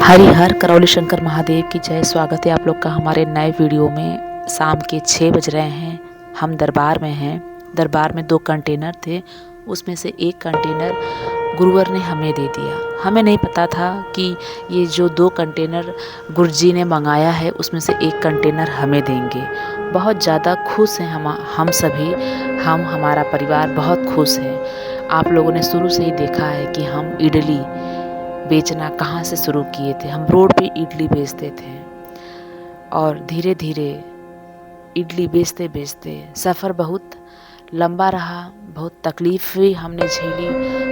हरिहर करौली शंकर महादेव की जय। स्वागत है आप लोग का हमारे नए वीडियो में। शाम के 6 बज रहे हैं, हम दरबार में हैं। दरबार में 2 कंटेनर थे, उसमें से एक कंटेनर गुरुवर ने हमें दे दिया। हमें नहीं पता था कि ये जो 2 कंटेनर गुरुजी ने मंगाया है उसमें से एक कंटेनर हमें देंगे। बहुत ज़्यादा खुश हैं हम सभी, हमारा परिवार बहुत खुश है। आप लोगों ने शुरू से ही देखा है कि हम इडली बेचना कहाँ से शुरू किए थे। हम रोड पे इडली बेचते थे और धीरे धीरे इडली बेचते बेचते सफ़र बहुत लंबा रहा, बहुत तकलीफ़ भी हमने झेली,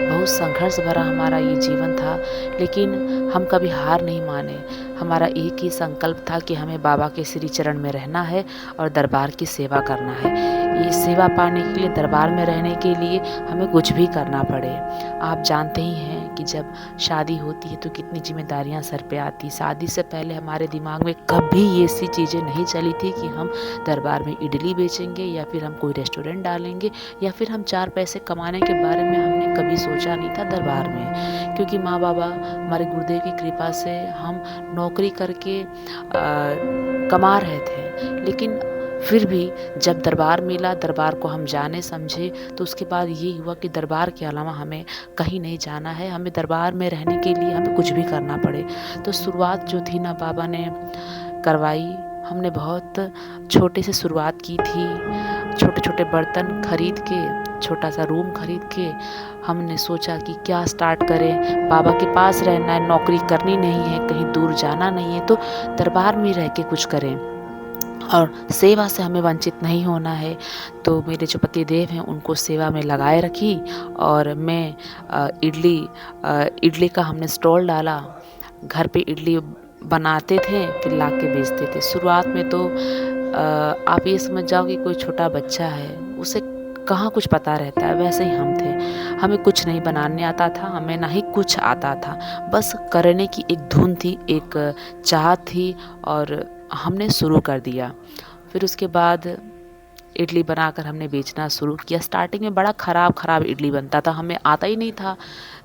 बहुत संघर्ष भरा हमारा ये जीवन था। लेकिन हम कभी हार नहीं माने। हमारा एक ही संकल्प था कि हमें बाबा के श्री चरण में रहना है और दरबार की सेवा करना है। ये सेवा पाने के लिए, दरबार में रहने के लिए हमें कुछ भी करना पड़े। आप जानते ही हैं कि जब शादी होती है तो कितनी जिम्मेदारियां सर पे आती। शादी से पहले हमारे दिमाग में कभी ये ऐसी चीज़ें नहीं चली थी कि हम दरबार में इडली बेचेंगे या फिर हम कोई रेस्टोरेंट डालेंगे या फिर हम 4 पैसे कमाने के बारे में हमने कभी सोचा नहीं था दरबार में। क्योंकि माँ बाबा हमारे गुरुदेव की कृपा से हम नौकरी करके कमा रहे थे। लेकिन फिर भी जब दरबार मिला, दरबार को हम जाने समझे, तो उसके बाद ये हुआ कि दरबार के अलावा हमें कहीं नहीं जाना है। हमें दरबार में रहने के लिए हमें कुछ भी करना पड़े। तो शुरुआत जो थी ना बाबा ने करवाई। हमने बहुत छोटे से शुरुआत की थी। छोटे छोटे बर्तन खरीद के, छोटा सा रूम खरीद के हमने सोचा कि क्या स्टार्ट करें। बाबा के पास रहना है, नौकरी करनी नहीं है, कहीं दूर जाना नहीं है, तो दरबार में रह के कुछ करें और सेवा से हमें वंचित नहीं होना है। तो मेरे जो पति देव हैं उनको सेवा में लगाए रखी और मैं इडली का हमने स्टॉल डाला। घर पे इडली बनाते थे, फिर ला के बेचते थे। शुरुआत में तो आप ये समझ जाओ कि कोई छोटा बच्चा है, उसे कहाँ कुछ पता रहता है। वैसे ही हम थे, हमें कुछ नहीं बनाने आता था, हमें ना ही कुछ आता था। बस करने की एक धुन थी, एक चाहत थी और हमने शुरू कर दिया। फिर उसके बाद इडली बनाकर हमने बेचना शुरू किया। स्टार्टिंग में बड़ा ख़राब इडली बनता था, हमें आता ही नहीं था।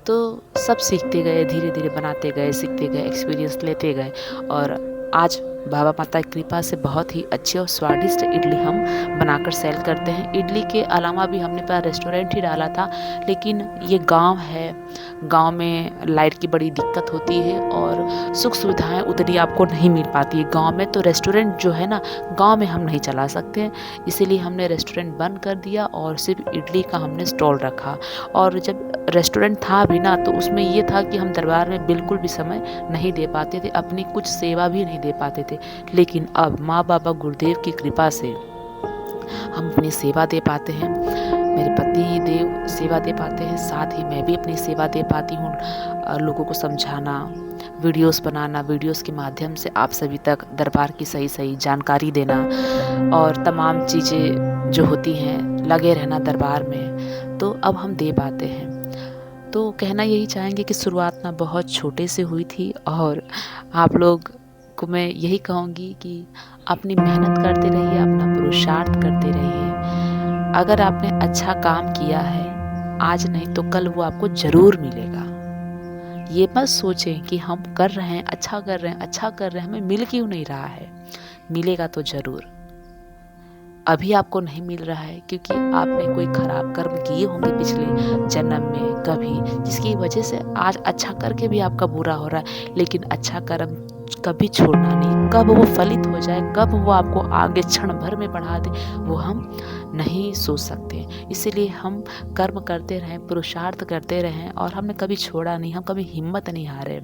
तो सब सीखते गए, धीरे धीरे बनाते गए, सीखते गए, एक्सपीरियंस लेते गए और आज बाबा माता की कृपा से बहुत ही अच्छी और स्वादिष्ट इडली हम बनाकर सेल करते हैं। इडली के अलावा भी हमने पहले रेस्टोरेंट ही डाला था, लेकिन ये गांव है, गांव में लाइट की बड़ी दिक्कत होती है और सुख सुविधाएं उतनी आपको नहीं मिल पाती है गांव में। तो रेस्टोरेंट जो है ना, गांव में हम नहीं चला सकते हैं, इसीलिए हमने रेस्टोरेंट बंद कर दिया और सिर्फ इडली का हमने स्टॉल रखा। और जब रेस्टोरेंट था भी ना, तो उसमें ये था कि हम दरबार में बिल्कुल भी समय नहीं दे पाते थे, अपनी कुछ सेवा भी नहीं दे पाते थे। लेकिन अब माँ बाबा गुरुदेव की कृपा से हम अपनी सेवा दे पाते हैं, मेरे पति देव सेवा दे पाते हैं, साथ ही मैं भी अपनी सेवा दे पाती हूँ। लोगों को समझाना, वीडियोस बनाना, वीडियोस के माध्यम से आप सभी तक दरबार की सही सही जानकारी देना और तमाम चीज़ें जो होती हैं, लगे रहना दरबार में, तो अब हम दे पाते हैं। तो कहना यही चाहेंगे कि शुरुआत ना बहुत छोटे से हुई थी और आप लोग को मैं यही कहूँगी कि अपनी मेहनत करते रहिए, अपना पुरुषार्थ करते रहिए। अगर आपने अच्छा काम किया है, आज नहीं तो कल वो आपको ज़रूर मिलेगा। ये मत सोचें कि हम कर रहे हैं, अच्छा कर रहे हैं, हमें मिल क्यों नहीं रहा है। मिलेगा तो ज़रूर। अभी आपको नहीं मिल रहा है क्योंकि आपने कोई खराब कर्म किए होंगे पिछले जन्म में कभी, जिसकी वजह से आज अच्छा करके भी आपका बुरा हो रहा है। लेकिन अच्छा कर्म कभी छोड़ना नहीं। कब वो फलित हो जाए, कब वो आपको आगे क्षण भर में बढ़ा दे, वो हम नहीं सोच सकते। इसीलिए हम कर्म करते रहें, पुरुषार्थ करते रहें और हमने कभी छोड़ा नहीं, हम कभी हिम्मत नहीं हारे।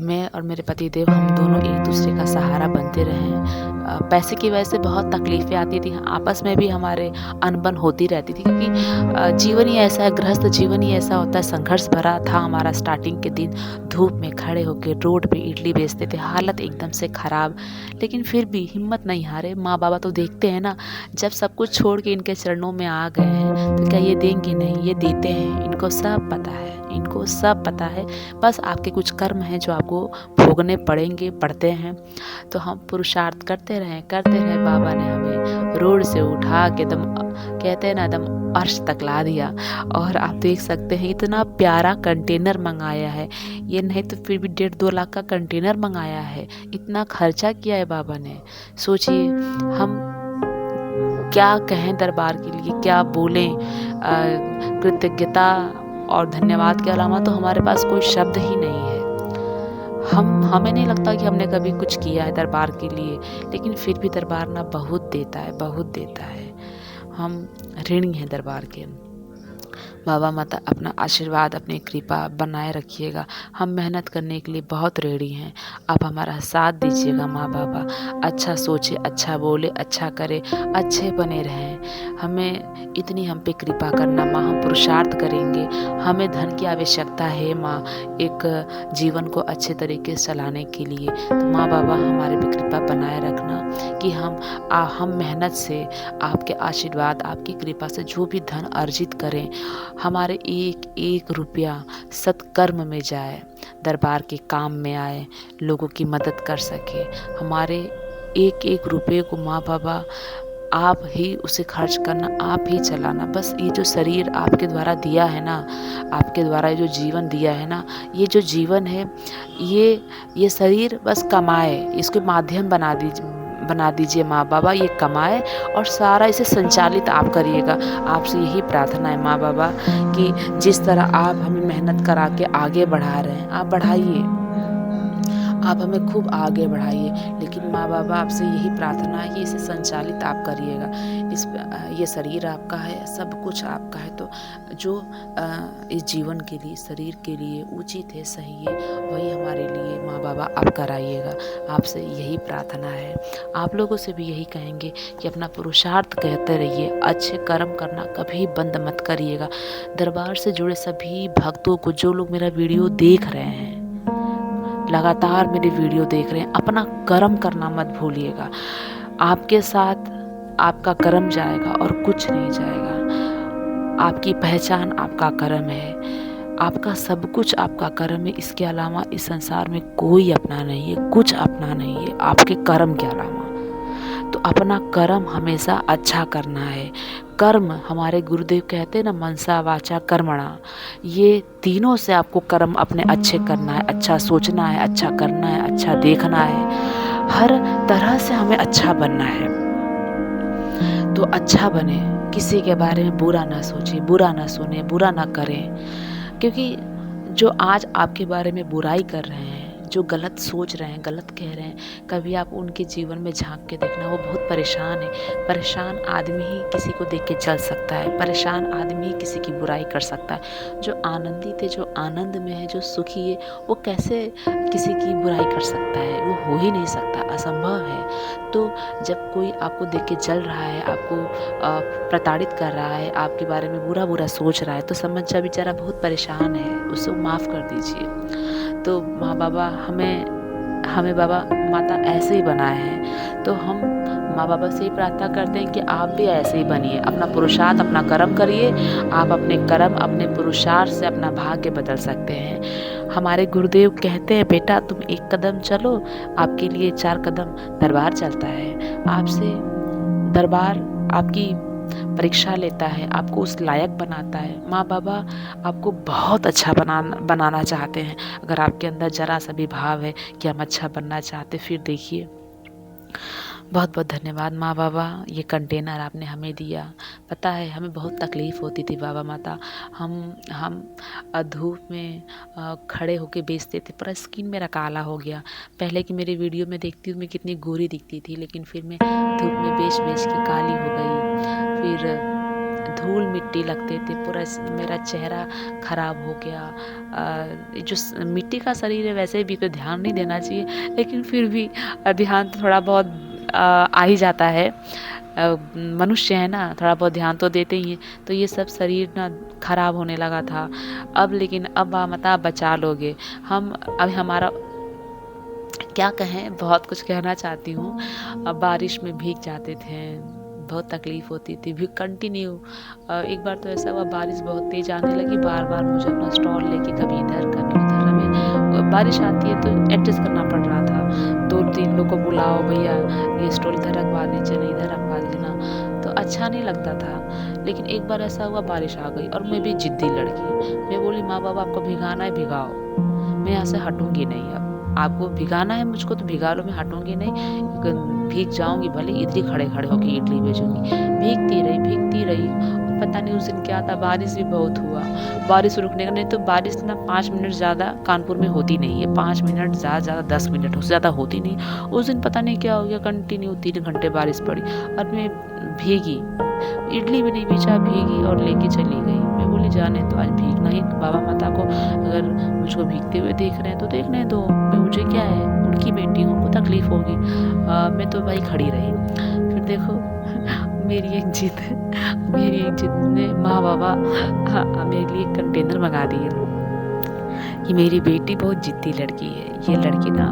मैं और मेरे पति देव हम दोनों एक दूसरे का सहारा बनते रहे। पैसे की वजह से बहुत तकलीफ़ें आती थी, आपस में भी हमारे अनबन होती रहती थी, क्योंकि जीवन ही ऐसा है, गृहस्थ जीवन ही ऐसा होता है। संघर्ष भरा था हमारा स्टार्टिंग के दिन। धूप में खड़े होकर रोड पे इडली बेचते थे, हालत एकदम से ख़राब, लेकिन फिर भी हिम्मत नहीं हारे। माँ बाबा तो देखते हैं ना, जब सब कुछ छोड़ के इनके चरणों में आ गए हैं तो क्या ये देंगे नहीं, ये देते हैं। इनको सब पता है, इनको सब पता है। बस आपके कुछ कर्म हैं जो आपको भोगने पड़ते हैं। तो हम पुरुषार्थ करते रहें, बाबा ने हमें रोड से उठा के एकदम कहते हैं ना एकदम अर्श तक ला दिया। और आप देख सकते हैं इतना प्यारा कंटेनर मंगाया है, ये नहीं तो फिर भी 1.5-2 लाख का कंटेनर मंगाया है, इतना खर्चा किया है बाबा ने। सोचिए हम क्या कहें दरबार के लिए, क्या बोलें। कृतज्ञता और धन्यवाद के अलावा तो हमारे पास कोई शब्द ही नहीं है। हमें नहीं लगता कि हमने कभी कुछ किया है दरबार के लिए, लेकिन फिर भी दरबार ना बहुत देता है। हम ऋणी हैं दरबार के। बाबा माता अपना आशीर्वाद, अपनी कृपा बनाए रखिएगा। हम मेहनत करने के लिए बहुत रेडी हैं, आप हमारा साथ दीजिएगा माँ बाबा। अच्छा सोचे, अच्छा बोले, अच्छा करे, अच्छे बने रहें। हमें इतनी हम पे कृपा करना माँ, हम पुरुषार्थ करेंगे। हमें धन की आवश्यकता है माँ, एक जीवन को अच्छे तरीके से चलाने के लिए। तो माँ बाबा हमारे पे कृपा बनाए रखना कि हम मेहनत से, आपके आशीर्वाद, आपकी कृपा से जो भी धन अर्जित करें, हमारे एक रुपया सत्कर्म में जाए, दरबार के काम में आए, लोगों की मदद कर सके। हमारे एक रुपये को माँ बाबा आप ही उसे खर्च करना, आप ही चलाना। बस ये जो शरीर आपके द्वारा दिया है ना, आपके द्वारा जो जीवन दिया है ना, ये जो जीवन है, ये शरीर बस कमाए, इसके माध्यम बना दीजिए माँ बाबा, ये कमाए और सारा इसे संचालित आप करिएगा। आपसे यही प्रार्थना है माँ बाबा कि जिस तरह आप हमें मेहनत करा के आगे बढ़ा रहे हैं, आप बढ़ाइए, आप हमें खूब आगे बढ़ाइए। लेकिन माँ बाबा आपसे यही प्रार्थना है कि इसे संचालित आप करिएगा। ये शरीर आपका है, सब कुछ आपका है, तो जो इस जीवन के लिए, शरीर के लिए उचित है, सही है, वही हमारे लिए माँ बाबा आप कराइएगा। आपसे यही प्रार्थना है। आप लोगों से भी यही कहेंगे कि अपना पुरुषार्थ कहते रहिए, अच्छे कर्म करना कभी बंद मत करिएगा। दरबार से जुड़े सभी भक्तों को, जो लोग मेरा वीडियो देख रहे हैं, लगातार मेरी वीडियो देख रहे हैं, अपना कर्म करना मत भूलिएगा। आपके साथ आपका कर्म जाएगा और कुछ नहीं जाएगा। आपकी पहचान आपका कर्म है, आपका सब कुछ आपका कर्म है। इसके अलावा इस संसार में कोई अपना नहीं है, कुछ अपना नहीं है आपके कर्म के अलावा। तो अपना कर्म हमेशा अच्छा करना है। कर्म, हमारे गुरुदेव कहते हैं ना, मनसा वाचा कर्मणा, ये तीनों से आपको कर्म अपने अच्छे करना है। अच्छा सोचना है, अच्छा करना है, अच्छा देखना है, हर तरह से हमें अच्छा बनना है। तो अच्छा बने, किसी के बारे में बुरा ना सोचे, बुरा ना सुने, बुरा ना करें। क्योंकि जो आज आपके बारे में बुराई कर रहे हैं, जो गलत सोच रहे हैं, गलत कह रहे हैं, कभी आप उनके जीवन में झांक के देखना, वो बहुत परेशान है। परेशान आदमी ही किसी को देख के चल सकता है, परेशान आदमी ही किसी की बुराई कर सकता है। जो आनंदित है, जो आनंद में है, जो सुखी है, वो कैसे किसी की बुराई कर सकता है? वो हो ही नहीं सकता, असंभव है। तो जब कोई आपको देख के जल रहा है, आपको प्रताड़ित कर रहा है, आपके बारे में बुरा सोच रहा है, तो समझ जा बेचारा बहुत परेशान है, उसे माफ़ कर दीजिए। तो माँ बाबा हमें बाबा माता ऐसे ही बनाए हैं। तो हम माँ बाबा से ही प्रार्थना करते हैं कि आप भी ऐसे ही बनिए, अपना पुरुषार्थ, अपना कर्म करिए। आप अपने कर्म, अपने पुरुषार्थ से अपना भाग्य बदल सकते हैं। हमारे गुरुदेव कहते हैं, बेटा तुम 1 कदम चलो, आपके लिए 4 कदम दरबार चलता है। आपसे दरबार आपकी परीक्षा लेता है, आपको उस लायक बनाता है। माँ बाबा आपको बहुत अच्छा बनाना चाहते हैं। अगर आपके अंदर जरा सा भी भाव है कि हम अच्छा बनना चाहते, फिर देखिए। बहुत बहुत धन्यवाद माँ बाबा, ये कंटेनर आपने हमें दिया। पता है हमें बहुत तकलीफ़ होती थी बाबा माता, हम धूप में खड़े होके बेचते थे, पूरा स्किन मेरा काला हो गया। पहले की मेरी वीडियो में देखती हूँ मैं कितनी गोरी दिखती थी, लेकिन फिर मैं धूप में बेच के काली हो गई। फिर धूल मिट्टी लगते थे, पूरा मेरा चेहरा खराब हो गया। जो मिट्टी का शरीर है, वैसे भी कोई ध्यान नहीं देना चाहिए, लेकिन फिर भी ध्यान थोड़ा बहुत आ ही जाता है। मनुष्य है ना, थोड़ा बहुत ध्यान तो देते ही हैं। तो ये सब शरीर ना खराब होने लगा था। अब लेकिन अब माता बचा लोगे। अब हमारा क्या कहें, बहुत कुछ कहना चाहती हूँ। अब बारिश में भीग जाते थे, बहुत तकलीफ़ होती थी, भी कंटिन्यू। एक बार तो ऐसा हुआ, बारिश बहुत तेज़ आने लगी, बार बार मुझे अपना स्टॉल लेके कभी इधर कभी उधर, हमें बारिश आती है तो एडजस्ट करना पड़ रहा था। 2-3 लोग को बुलाओ, भैया ये स्टॉल इधर रखवा दीजिए ना, इधर रखवा दीजिए ना, तो अच्छा नहीं लगता था। लेकिन एक बार ऐसा हुआ, बारिश आ गई और मैं भी ज़िद्दी लड़की। मैं बोली, माँ-बाप आपको भिगाना है भिगाओ, मैं यहाँ से हटूँगी नहीं अब। आपको भिगाना है मुझको तो भिगा लो, मैं हटूँगी नहीं। भीग जाऊँगी भले, इधर ही खड़े-खड़े होके इडली बेचूँगी। भीगती रही और पता नहीं उस दिन क्या था, बारिश भी बहुत हुआ। बारिश रुकने का नहीं, तो बारिश ना 5 मिनट ज़्यादा कानपुर में होती नहीं है। 5 मिनट ज़्यादा से ज़्यादा 10 मिनट, उससे ज़्यादा होती नहीं। उस दिन पता नहीं क्या हो गया, कंटिन्यू 3 घंटे बारिश पड़ी और मैं भीगी। इडली भी नहीं बेचा, भीगी और लेके चली गई। मैं बोली, जाने दो, आज भीगना ही। बाबा माता को अगर मुझको भीगते हुए देख रहे हैं तो देखने दो, मैं मुझे क्या है, उनकी बेटी हूँ, उनको तकलीफ़ होगी। मैं तो भाई खड़ी रही। फिर देखो मेरी एक जिद ने माँ बाबा मेरे लिए एक कंटेनर मंगा दिए। कि मेरी बेटी बहुत ज़िद्दी लड़की है। ये लड़की ना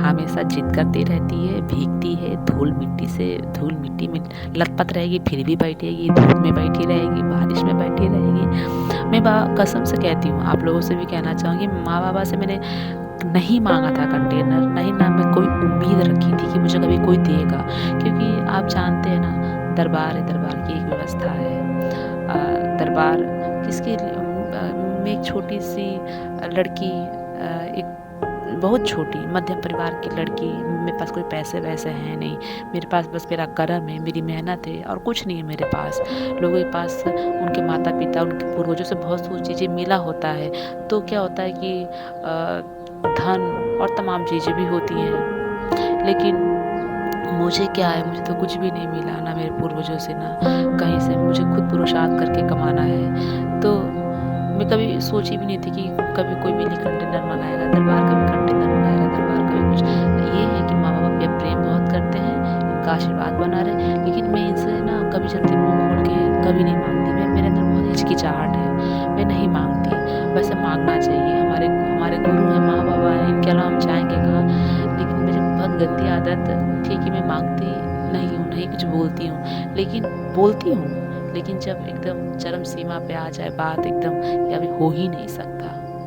हमेशा ज़िद करती रहती है, भीगती है, धूल मिट्टी में लथपथ रहेगी, फिर भी बैठेगी, धूप में बैठी रहेगी, बारिश में बैठी रहेगी। मैं कसम से कहती हूँ, आप लोगों से भी कहना चाहूँगी, माँ बाबा से मैंने नहीं मांगा था कंटेनर, नहीं ना मैं कोई उम्मीद रखी थी कि मुझे कभी कोई देगा, क्योंकि आप जानते हैं ना, दरबार है, दरबार की एक व्यवस्था है। दरबार किसके लिए, मैं एक छोटी सी लड़की, एक बहुत छोटी मध्यम परिवार की लड़की, मेरे पास कोई पैसे वैसे हैं नहीं, मेरे पास बस मेरा कर्म है, मेरी मेहनत है और कुछ नहीं है मेरे पास। लोगों के पास उनके माता पिता, उनके पूर्वजों से बहुत सी चीज़ें मिला होता है, तो क्या होता है कि धन और तमाम चीज़ें भी होती हैं, लेकिन मुझे क्या है, मुझे तो कुछ भी नहीं मिला, ना मेरे पूर्वजों से ना कहीं से, मुझे खुद पुरुषार्थ करके कमाना है। तो मैं कभी सोची भी नहीं थी कि कभी कोई मेरे कंटेनर मंगाएगा, दरबार का भी कंटेनर मंगाएगा, दरबार का भी कुछ। ये है कि माँ बाप पे प्रेम बहुत करते हैं, इनका आशीर्वाद बना रहे, लेकिन मैं इनसे ना कभी चलते मुँह खोल के कभी नहीं मांगती। मेरे अंदर बहुत हिचकिचाहट है, मैं नहीं मांगती। वैसे मांगना चाहिए, हमारे गुरु हैं, माँ बाबा हैं, इनके अलावा हम जाएंगे कहाँ। लेकिन मेरी बहुत गंदी आदत थी कि मैं मांगती नहीं हूँ, नहीं कुछ बोलती हूँ, लेकिन बोलती हूँ, लेकिन जब एकदम चरम सीमा पे आ जाए बात एकदम कि अभी हो ही नहीं सकता,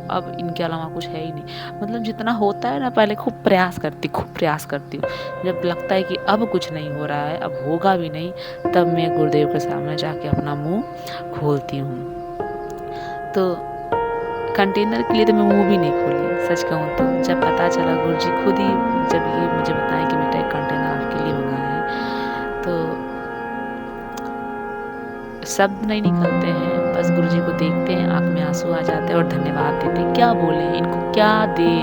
अब इनके अलावा कुछ है ही नहीं, मतलब जितना होता है ना, पहले खूब प्रयास करती हूँ। जब लगता है कि अब कुछ नहीं हो रहा है, अब होगा भी नहीं, तब मैं गुरुदेव के सामने जाके अपना मुँह खोलती हूँ। तो कंटेनर के लिए तो मैं मुँह भी नहीं खोली, सच कहूँ तो। जब पता चला, गुरुजी खुद ही जब ये मुझे बताया कि बेटा एक कंटेनर आपके लिए मंगाया है, तो शब्द नहीं निकलते हैं, बस गुरुजी को देखते हैं, आँख में आंसू आ जाते हैं और धन्यवाद देते हैं। क्या बोलें इनको, क्या दें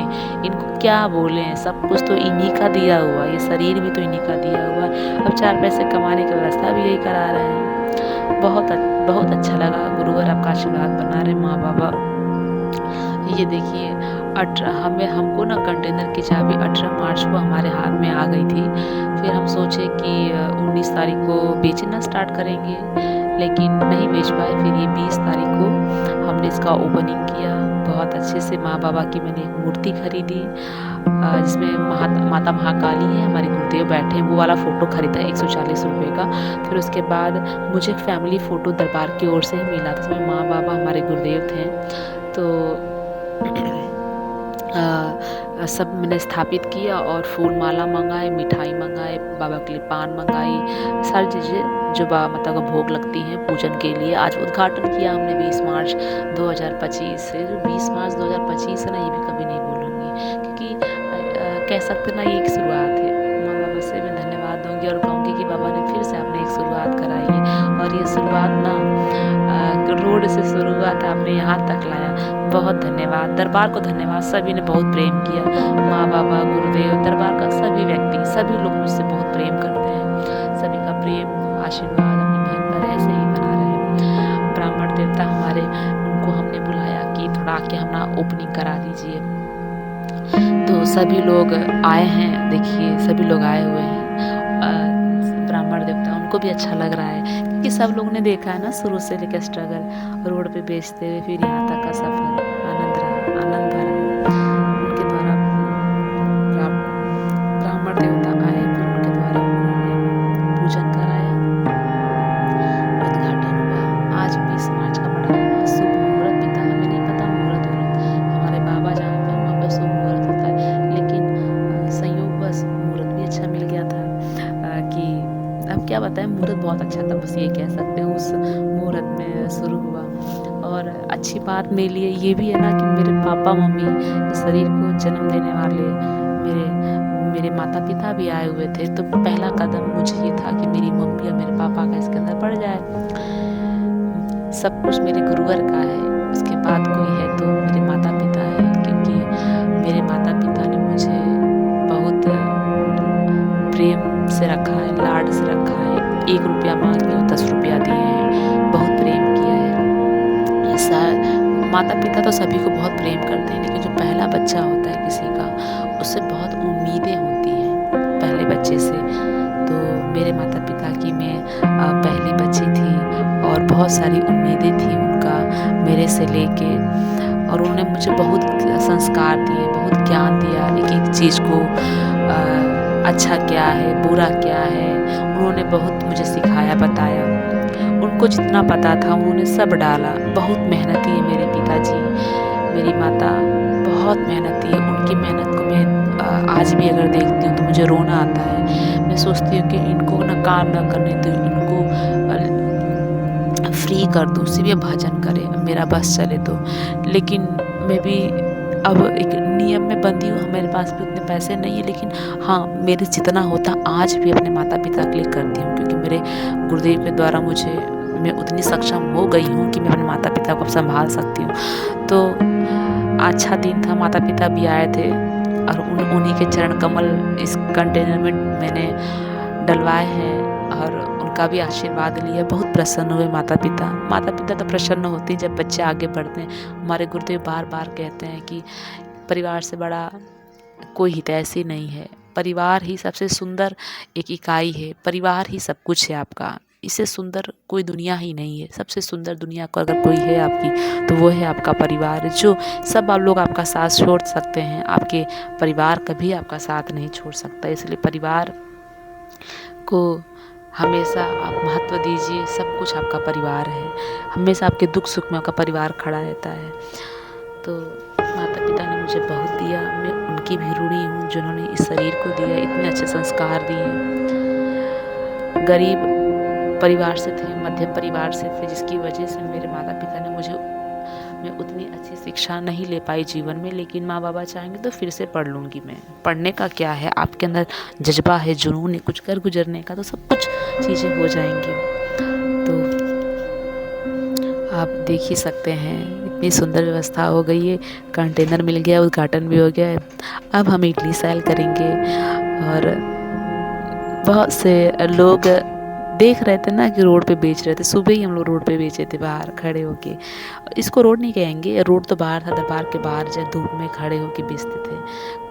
इनको, क्या बोलें, सब कुछ तो इन्हीं का दिया हुआ, ये शरीर भी तो इन्हीं का दिया हुआ। अब 4 पैसे कमाने की व्यवस्था भी यही करा रहे हैं। बहुत अच्छा लगा, गुरुवर आपका आशीर्वाद बना रहे, माँ बाबा। ये देखिए, हमको ना कंटेनर की चाबी 18 मार्च को हमारे हाथ में आ गई थी। फिर हम सोचे कि 19 तारीख को बेचना स्टार्ट करेंगे, लेकिन नहीं बेच पाए। फिर ये 20 तारीख को हमने इसका ओपनिंग किया। बहुत अच्छे से माँ बाबा की मैंने एक मूर्ति खरीदी, जिसमें माता महाकाली है, हमारे गुरुदेव बैठे हैं, वो वाला फ़ोटो खरीदा 140 रुपये का। फिर उसके बाद मुझे एक फैमिली फ़ोटो दरबार की ओर से मिला, जिसमें माँ बाबा हमारे गुरुदेव थे। तो सब मैंने स्थापित किया और फूल माला मंगाए, मिठाई मंगाए, बाबा के लिए पान मंगाई, सारी चीज़ें जो बाबा माता को भोग लगती हैं पूजन के लिए। आज उद्घाटन किया हमने 20 मार्च 2025 से। जो 20 मार्च 2025 है ना, ये भी कभी नहीं भूलूँगी, क्योंकि कह सकते ना, ये एक शुरुआत है। माँ बाबा से मैं धन्यवाद दूँगी और कहूँगी कि बाबा ने फिर से आपने एक शुरुआत कराई है, और ये शुरुआत ना रोड से शुरुआत आपने यहाँ तक लाया। बहुत धन्यवाद, दरबार को धन्यवाद, सभी ने बहुत प्रेम किया, माँ बाबा, गुरुदेव, दरबार का सभी व्यक्ति, सभी लोग मुझसे बहुत प्रेम करते हैं। सभी का प्रेम, आशीर्वाद अपनी बहन पर ऐसे ही बना रहे। ब्राह्मण देवता हमारे, उनको हमने बुलाया कि थोड़ा आके अपना ओपनिंग करा दीजिए, तो सभी लोग आए हैं। देखिए, सभी लोग आए हुए हैं, ब्राह्मण देवता, उनको भी अच्छा लग रहा है, क्योंकि सब लोग ने देखा है ना, शुरू से लेकर स्ट्रगल, रोड पे बेचते हुए फिर यहाँ तक का सफ़र, आनंद भरा है। उनके द्वारा ब्राह्मण देवता आए, फिर उनके द्वारा उन्होंने पूजन कराया, उद्घाटन हुआ। आज 20 मार्च का बड़ा शुभ मुहूर्त भी था, हमें नहीं पता मुहूर्त, हमारे बाबा जहाँ पे, वहाँ पे शुभ आता है, मुहूर्त बहुत अच्छा था, बस ये कह सकते हैं उस मुहूर्त में शुरू हुआ। और अच्छी बात मेरे लिए ये भी है ना कि मेरे पापा मम्मी इस शरीर को जन्म देने वाले मेरे मेरे माता-पिता भी आए हुए थे, तो पहला कदम मुझे ये था कि मेरी मम्मी और मेरे पापा का इसके अंदर पड़ जाए। सब कुछ मेरे गुरुवर का है, उसके बाद कोई है तो मेरे माता-पिता हैं, क्योंकि मेरे माता-पिता ने मुझे बहुत प्रेम से रखा है, लाड से रखा है। 1 रुपया माँगी हो 10 रुपया दिए हैं, बहुत प्रेम किया है। ऐसा माता-पिता तो सभी को बहुत प्रेम करते हैं, लेकिन जो पहला बच्चा होता है किसी का, उससे बहुत उम्मीदें होती हैं पहले बच्चे से। तो मेरे माता-पिता की मैं पहली बच्ची थी और बहुत सारी उम्मीदें थी उनका मेरे से लेके, और उन्होंने मुझे बहुत संस्कार दिए, बहुत ज्ञान दिया, एक-एक चीज़ को अच्छा क्या है, बुरा क्या है, उन्होंने बहुत मुझे सिखाया, बताया। उनको जितना पता था उन्होंने सब डाला। बहुत मेहनती है मेरे पिताजी, मेरी माता बहुत मेहनती है। उनकी मेहनत को मैं आज भी अगर देखती हूँ तो मुझे रोना आता है। मैं सोचती हूँ कि इनको ना काम ना करने दूँ, इनको फ्री कर दूँ, सिर्फ ये भजन करें, मेरा बस चले तो। लेकिन मैं भी अब एक नियम में बंधी हूँ, मेरे पास भी उतने पैसे नहीं है, लेकिन हाँ, मेरे से जितना होता आज भी अपने माता-पिता के लिए करती हूँ, क्योंकि मेरे गुरुदेव के द्वारा मैं उतनी सक्षम हो गई हूँ कि मैं अपने माता-पिता को अब सँभाल सकती हूँ। तो अच्छा दिन था, माता-पिता भी आए थे और उन्हीं के चरण कमल इस कंटेनर में मैंने डलवाए हैं और उनका भी आशीर्वाद लिया। बहुत प्रसन्न हुए माता-पिता। माता-पिता तो प्रसन्न होते हैं जब बच्चे आगे बढ़ते हैं। हमारे गुरुदेव बार-बार कहते हैं कि परिवार से बड़ा कोई हितैषी नहीं है। परिवार ही सबसे सुंदर एक इकाई है। परिवार ही सब कुछ है आपका। इससे सुंदर कोई दुनिया ही नहीं है। सबसे सुंदर दुनिया को अगर कोई है आपकी, तो वो है आपका परिवार। जो सब आप लोग आपका साथ छोड़ सकते हैं, आपके परिवार कभी आपका साथ नहीं छोड़ सकता। इसलिए परिवार को हमेशा आप महत्व दीजिए। सब कुछ आपका परिवार है। हमेशा आपके दुख सुख में आपका परिवार खड़ा रहता है। तो माता-पिता ने मुझे बहुत दिया, मैं उनकी भी ऋणी हूँ जिन्होंने इस शरीर को दिया, इतने अच्छे संस्कार दिए। गरीब परिवार से थे, मध्यम परिवार से थे, जिसकी वजह से मेरे माता-पिता ने मैं उतनी अच्छी शिक्षा नहीं ले पाई जीवन में, लेकिन माँ-बाबा चाहेंगे तो फिर से पढ़ लूँगी मैं। पढ़ने का क्या है, आपके अंदर जज़्बा है, जुनून है कुछ कर गुज़रने का, तो सब कुछ चीज़ें हो जाएँगी। तो आप देख ही सकते हैं, इतनी सुंदर व्यवस्था हो गई है। कंटेनर मिल गया, उद्घाटन भी हो गया है। अब हम इडली सेल करेंगे और बहुत से लोग देख रहे थे ना कि रोड पे बेच रहे थे। सुबह ही हम लोग रोड पे बेचे थे बाहर खड़े होके। इसको रोड नहीं कहेंगे, रोड तो बाहर था, दरबार के बाहर जो धूप में खड़े होके बेचते थे।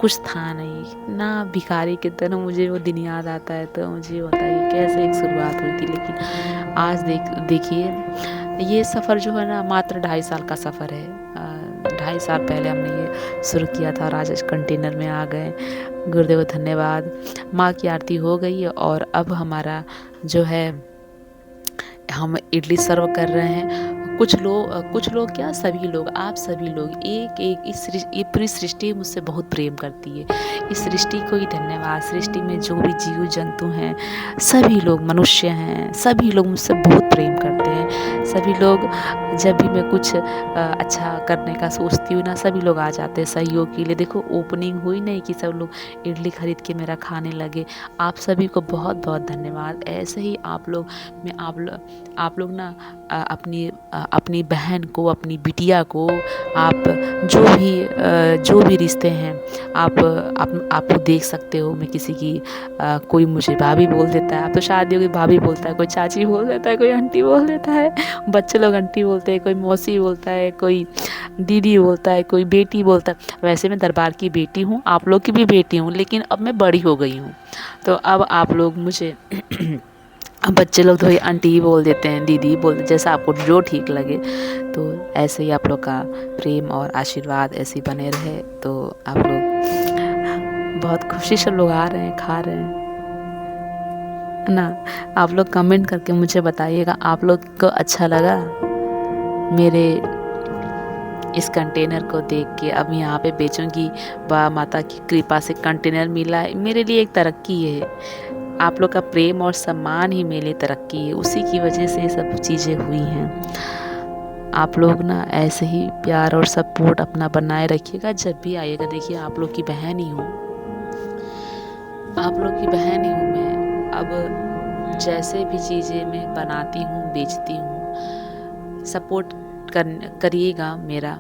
कुछ था नहीं ना, भिखारी की तरह। मुझे वो दिन याद आता है तो मुझे होता है कि कैसे एक शुरुआत हुई थी। लेकिन आज देखिए ये सफ़र जो है ना, मात्र 2.5 साल का सफ़र है। 2.5 साल पहले हमने ये शुरू किया था और आज इस कंटेनर में आ गए। गुरुदेव धन्यवाद। माँ की आरती हो गई है और अब हमारा जो है, हम इडली सर्व कर रहे हैं। कुछ लोग क्या, सभी लोग, आप सभी लोग ये पूरी सृष्टि मुझसे बहुत प्रेम करती है। इस सृष्टि को ही धन्यवाद। सृष्टि में जो भी जीव जंतु हैं, सभी लोग मनुष्य हैं, सभी लोग मुझसे बहुत प्रेम करते हैं। सभी लोग, जब भी मैं कुछ अच्छा करने का सोचती हूँ ना, सभी लोग आ जाते हैं सहयोग के लिए। देखो ओपनिंग हुई नहीं कि सब लोग इडली खरीद के मेरा खाने लगे। आप सभी को बहुत बहुत धन्यवाद। ऐसे ही आप लोग ना अपनी बहन को, अपनी बिटिया को, आप जो भी रिश्ते हैं, आप लोग देख सकते हो। मैं किसी की कोई मुझे भाभी बोल देता है, अब तो शादी होगी भाभी बोलता है, कोई चाची बोल देता है, कोई आंटी बोल देता है, बच्चे लोग आंटी बोलते हैं, कोई मौसी बोलता है, कोई दीदी बोलता है, कोई बेटी बोलता है। वैसे मैं दरबार की बेटी हूँ, आप लोग की भी बेटी हूँ, लेकिन अब मैं बड़ी हो गई हूँ। तो अब आप लोग मुझे बच्चे लोग तो आंटी ही बोल देते हैं, दीदी ही बोल देते हैं, जैसा आपको जो ठीक लगे। तो ऐसे ही आप लोग का प्रेम और आशीर्वाद ऐसे ही बने रहे। तो आप लोग बहुत खुशी से लोग आ रहे हैं, खा रहे हैं ना। आप लोग कमेंट करके मुझे बताइएगा, आप लोग को अच्छा लगा मेरे इस कंटेनर को देख के। अब यहाँ पे बेचूंगी, बा माता की कृपा से कंटेनर मिला है, मेरे लिए एक तरक्की है। आप लोग का प्रेम और सम्मान ही मेरे लिए तरक्की है, उसी की वजह से ये सब चीज़ें हुई हैं। आप लोग ना ऐसे ही प्यार और सपोर्ट अपना बनाए रखिएगा। जब भी आइएगा, देखिए आप लोग की बहन ही हूँ, आप लोग की बहन ही हूँ मैं। अब जैसे भी चीज़ें मैं बनाती हूँ, बेचती हूँ, सपोर्ट करिएगा मेरा।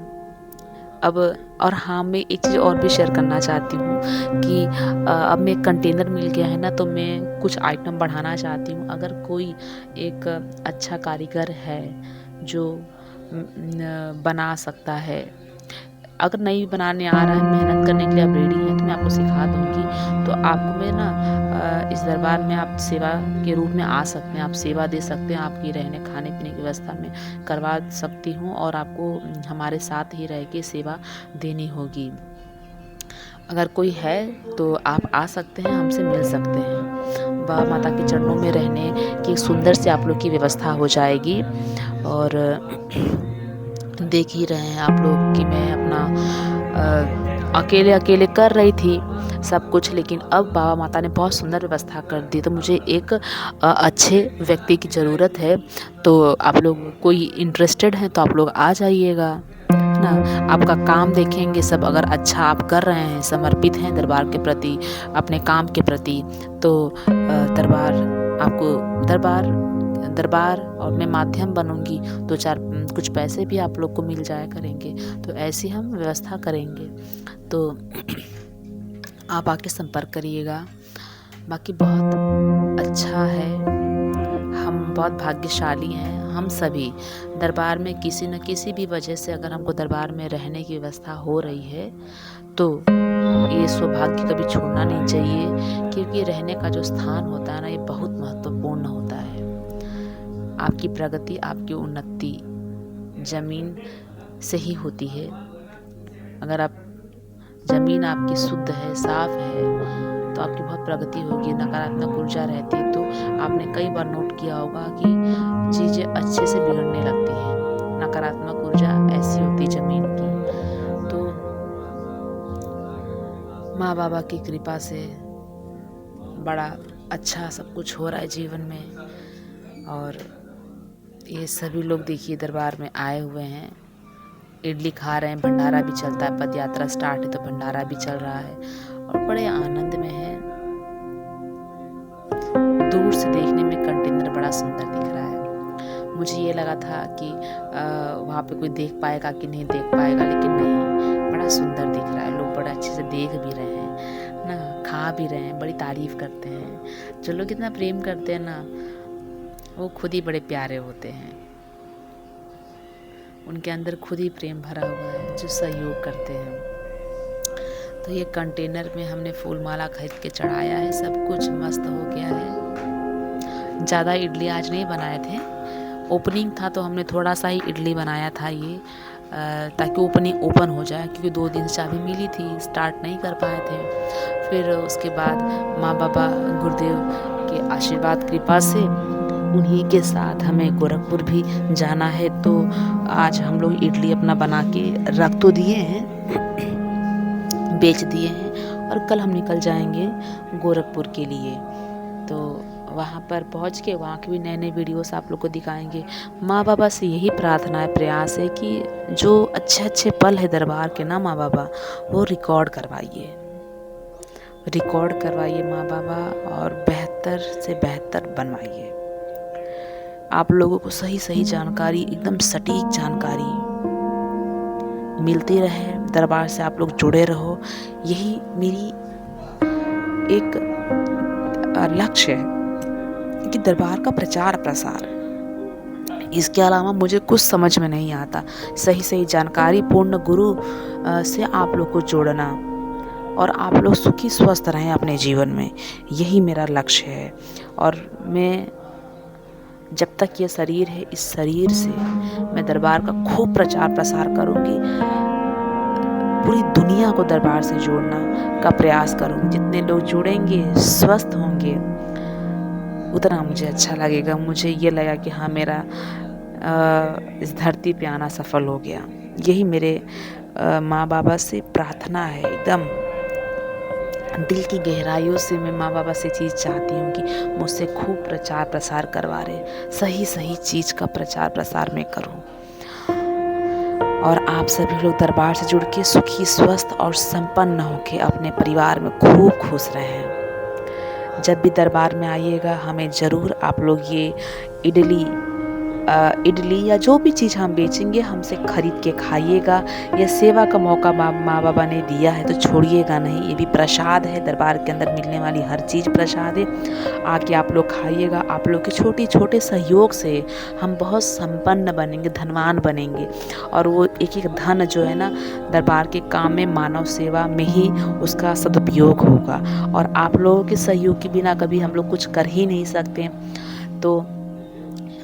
अब और हाँ, मैं एक चीज़ और भी शेयर करना चाहती हूँ कि अब मैं कंटेनर मिल गया है ना, तो मैं कुछ आइटम बढ़ाना चाहती हूँ। अगर कोई एक अच्छा कारीगर है जो बना सकता है, अगर नहीं बनाने आ रहा है, मेहनत करने के लिए आप रेडी हैं, तो मैं आपको सिखा दूँगी। तो आपको मैं ना इस दरबार में आप सेवा के रूप में आ सकते हैं, आप सेवा दे सकते हैं, आपकी रहने खाने-पीने की व्यवस्था मैं करवा सकती हूँ और आपको हमारे साथ ही रह के सेवा देनी होगी। अगर कोई है तो आप आ सकते हैं, हमसे मिल सकते हैं। बाबा माता के चरणों में रहने की एक सुंदर सी आप लोग की व्यवस्था हो जाएगी। और देख ही रहे हैं आप लोग कि मैं अपना अकेले कर रही थी सब कुछ, लेकिन अब बाबा माता ने बहुत सुंदर व्यवस्था कर दी। तो मुझे एक अच्छे व्यक्ति की ज़रूरत है। तो आप लोग कोई इंटरेस्टेड हैं तो आप लोग आ जाइएगा, है ना। आपका काम देखेंगे सब, अगर अच्छा आप कर रहे हैं, समर्पित हैं दरबार के प्रति, अपने काम के प्रति, तो दरबार आपको दरबार और मैं माध्यम बनूंगी, 2-4 कुछ पैसे भी आप लोग को मिल जाया करेंगे। तो ऐसी हम व्यवस्था करेंगे। तो आप आके संपर्क करिएगा। बाकी बहुत अच्छा है, हम बहुत भाग्यशाली हैं। हम सभी दरबार में किसी न किसी भी वजह से अगर हमको दरबार में रहने की व्यवस्था हो रही है, तो ये सौभाग्य कभी छोड़ना नहीं चाहिए, क्योंकि रहने का जो स्थान होता है ना, ये बहुत महत्वपूर्ण होता है। आपकी प्रगति, आपकी उन्नति ज़मीन से ही होती है। अगर आप ज़मीन आपकी शुद्ध है, साफ है, तो आपकी बहुत प्रगति होगी। नकारात्मक ऊर्जा रहती है तो आपने कई बार नोट किया होगा कि चीज़ें अच्छे से बिगड़ने लगती हैं। नकारात्मक ऊर्जा ऐसी होती ज़मीन की। तो माँ बाबा की कृपा से बड़ा अच्छा सब कुछ हो रहा है जीवन में। और ये सभी लोग देखिए दरबार में आए हुए हैं, इडली खा रहे हैं, भंडारा भी चलता है, पद यात्रा स्टार्ट है तो भंडारा भी चल रहा है और बड़े आनंद में है। दूर से देखने में कंटेनर बड़ा सुंदर दिख रहा है। मुझे ये लगा था कि वहाँ पे कोई देख पाएगा कि नहीं देख पाएगा, लेकिन नहीं, बड़ा सुंदर दिख रहा है। लोग बड़ा अच्छे से देख भी रहे हैं ना, खा भी रहे हैं, बड़ी तारीफ करते हैं। जो लोग इतना प्रेम करते हैं ना, वो खुद ही बड़े प्यारे होते हैं। उनके अंदर खुद ही प्रेम भरा हुआ है, जो सहयोग करते हैं। तो ये कंटेनर में हमने फूल माला खरीद के चढ़ाया है, सब कुछ मस्त हो गया है। ज़्यादा इडली आज नहीं बनाए थे, ओपनिंग था तो हमने थोड़ा सा ही इडली बनाया था ये, ताकि ओपनिंग ओपन हो जाए, क्योंकि 2 दिन से चाबी मिली थी, स्टार्ट नहीं कर पाए थे। फिर उसके बाद माँ बाबा गुरुदेव के आशीर्वाद कृपा से उन्हीं के साथ हमें गोरखपुर भी जाना है। तो आज हम लोग इडली अपना बना के रख तो दिए हैं, बेच दिए हैं, और कल हम निकल जाएंगे गोरखपुर के लिए। तो वहाँ पर पहुँच के वहाँ के भी नए वीडियोस आप लोग को दिखाएंगे। माँ बाबा से यही प्रार्थना है, प्रयास है कि जो अच्छे पल है दरबार के ना माँ बाबा, वो रिकॉर्ड करवाइए माँ बाबा, और बेहतर से बेहतर बनवाइए। आप लोगों को सही जानकारी, एकदम सटीक जानकारी मिलती रहे, दरबार से आप लोग जुड़े रहो, यही मेरी एक लक्ष्य है कि दरबार का प्रचार प्रसार। इसके अलावा मुझे कुछ समझ में नहीं आता। सही जानकारी पूर्ण गुरु से आप लोग को जोड़ना, और आप लोग सुखी स्वस्थ रहें अपने जीवन में, यही मेरा लक्ष्य है। और मैं जब तक ये शरीर है, इस शरीर से मैं दरबार का खूब प्रचार प्रसार करूँगी, पूरी दुनिया को दरबार से जोड़ना का प्रयास करूँगी। जितने लोग जुड़ेंगे, स्वस्थ होंगे, उतना मुझे अच्छा लगेगा। मुझे ये लगा कि हाँ, मेरा इस धरती पे आना सफल हो गया। यही मेरे माँ बाबा से प्रार्थना है, एकदम दिल की गहराइयों से मैं माँ बाबा से चीज़ चाहती हूँ कि मुझसे खूब प्रचार प्रसार करवा रहे, सही सही चीज़ का प्रचार प्रसार मैं करूँ। और आप सभी लोग दरबार से जुड़ के सुखी, स्वस्थ और संपन्न होके अपने परिवार में खूब खुश रहें। जब भी दरबार में आइएगा हमें ज़रूर आप लोग ये इडली इडली या जो भी चीज़ हम बेचेंगे हमसे खरीद के खाइएगा। यह सेवा का मौका माँ बाबा ने दिया है तो छोड़िएगा नहीं। ये भी प्रसाद है, दरबार के अंदर मिलने वाली हर चीज़ प्रसाद है। आके आप लोग खाइएगा। आप लोग के छोटे छोटे सहयोग से हम बहुत संपन्न बनेंगे, धनवान बनेंगे। और वो एक एक धन जो है ना दरबार के काम में, मानव सेवा में ही उसका सदुपयोग होगा। और आप लोगों के सहयोग के बिना कभी हम लोग कुछ कर ही नहीं सकते। तो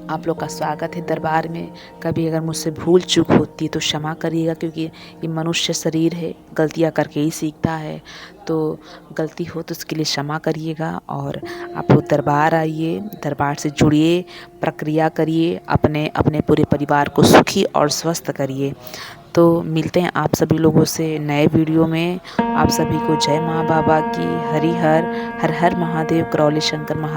आप लोग का स्वागत है दरबार में। कभी अगर मुझसे भूल चूक होती है तो क्षमा करिएगा, क्योंकि ये मनुष्य शरीर है, गलतियाँ करके ही सीखता है। तो गलती हो तो उसके लिए क्षमा करिएगा। और आप लोग दरबार आइए, दरबार से जुड़िए, प्रक्रिया करिए, अपने अपने पूरे परिवार को सुखी और स्वस्थ करिए। तो मिलते हैं आप सभी लोगों से नए वीडियो में। आप सभी को जय माँ बाबा की, हरि हर हर हर महादेव, करौली शंकर महा